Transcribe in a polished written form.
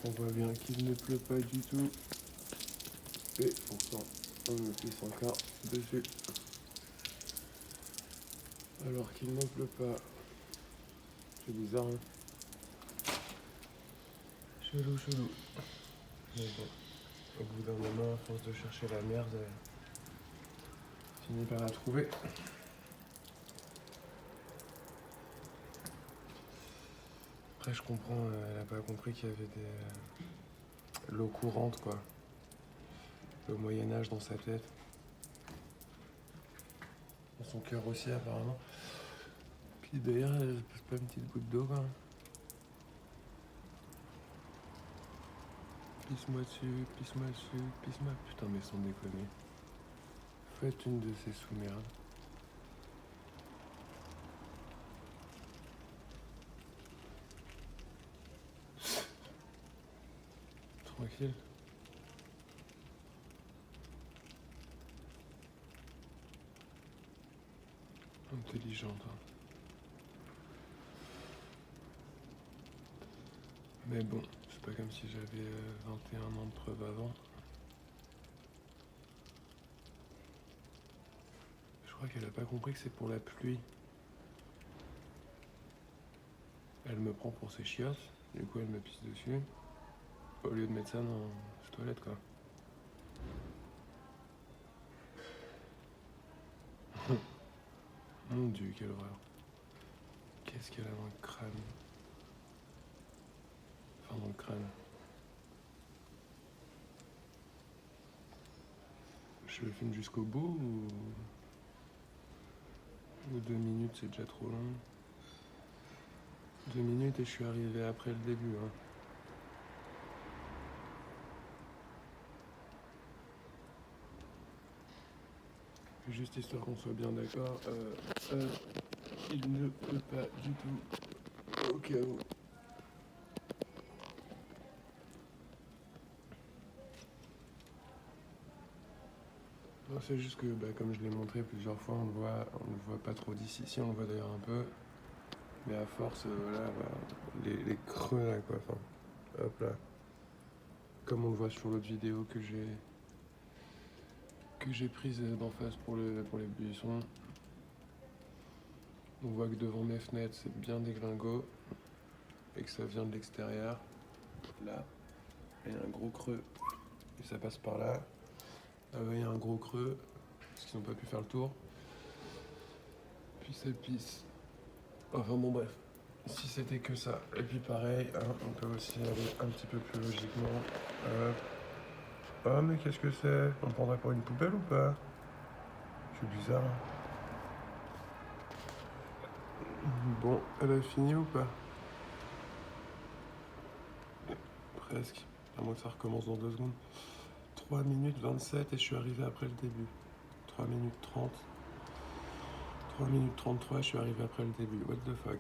on voit bien qu'il ne pleut pas du tout. Et pourtant, on me pisse encore dessus. Alors qu'il ne pleut pas. C'est bizarre, hein. Chelou. Mais bon, au bout d'un moment, à force de chercher la merde, finit par la trouver. Après, je comprends, elle a pas compris qu'il y avait l'eau courante, quoi. Le Moyen-Âge dans sa tête. Dans son cœur aussi, apparemment. Puis d'ailleurs, elle pose pas une petite goutte d'eau, quoi. Pisse-moi dessus. Putain, mais sans déconner. Faites une de ces sous-merdes. Tranquille. Intelligente, hein. Mais bon, c'est pas comme si j'avais 21 ans de preuve avant. Je crois qu'elle a pas compris que c'est pour la pluie. Elle me prend pour ses chiottes, du coup elle me pisse dessus. Au lieu de mettre ça dans les toilettes, quoi. Mon Dieu, quelle horreur. Qu'est-ce qu'elle a dans le crâne? Enfin, dans le crâne. Je le filme jusqu'au bout ou 2 minutes, c'est déjà trop long. 2 minutes et je suis arrivé après le début, hein. Juste histoire qu'on soit bien d'accord, il ne peut pas du tout, au cas où. Non, c'est juste que, comme je l'ai montré plusieurs fois, on le voit pas trop d'ici. Si, on le voit d'ailleurs un peu, mais à force, les creux là, quoi. Enfin, hop là. Comme on le voit sur l'autre vidéo que j'ai prise d'en face pour les buissons. On voit que devant mes fenêtres, c'est bien déglingo et que ça vient de l'extérieur. Là, il y a un gros creux et ça passe par là. Là-bas, il y a un gros creux parce qu'ils n'ont pas pu faire le tour. Puis ça pisse. Enfin bon, bref. Si c'était que ça. Et puis pareil, hein, on peut aussi aller un petit peu plus logiquement. Ah, mais qu'est-ce que c'est? On prendrait pour une poubelle ou pas? C'est bizarre. Bon, elle a fini ou pas? Presque. À moins que ça recommence dans 2 secondes. 3 minutes 27 et je suis arrivé après le début. 3 minutes 30. 3 minutes 33, je suis arrivé après le début. What the fuck?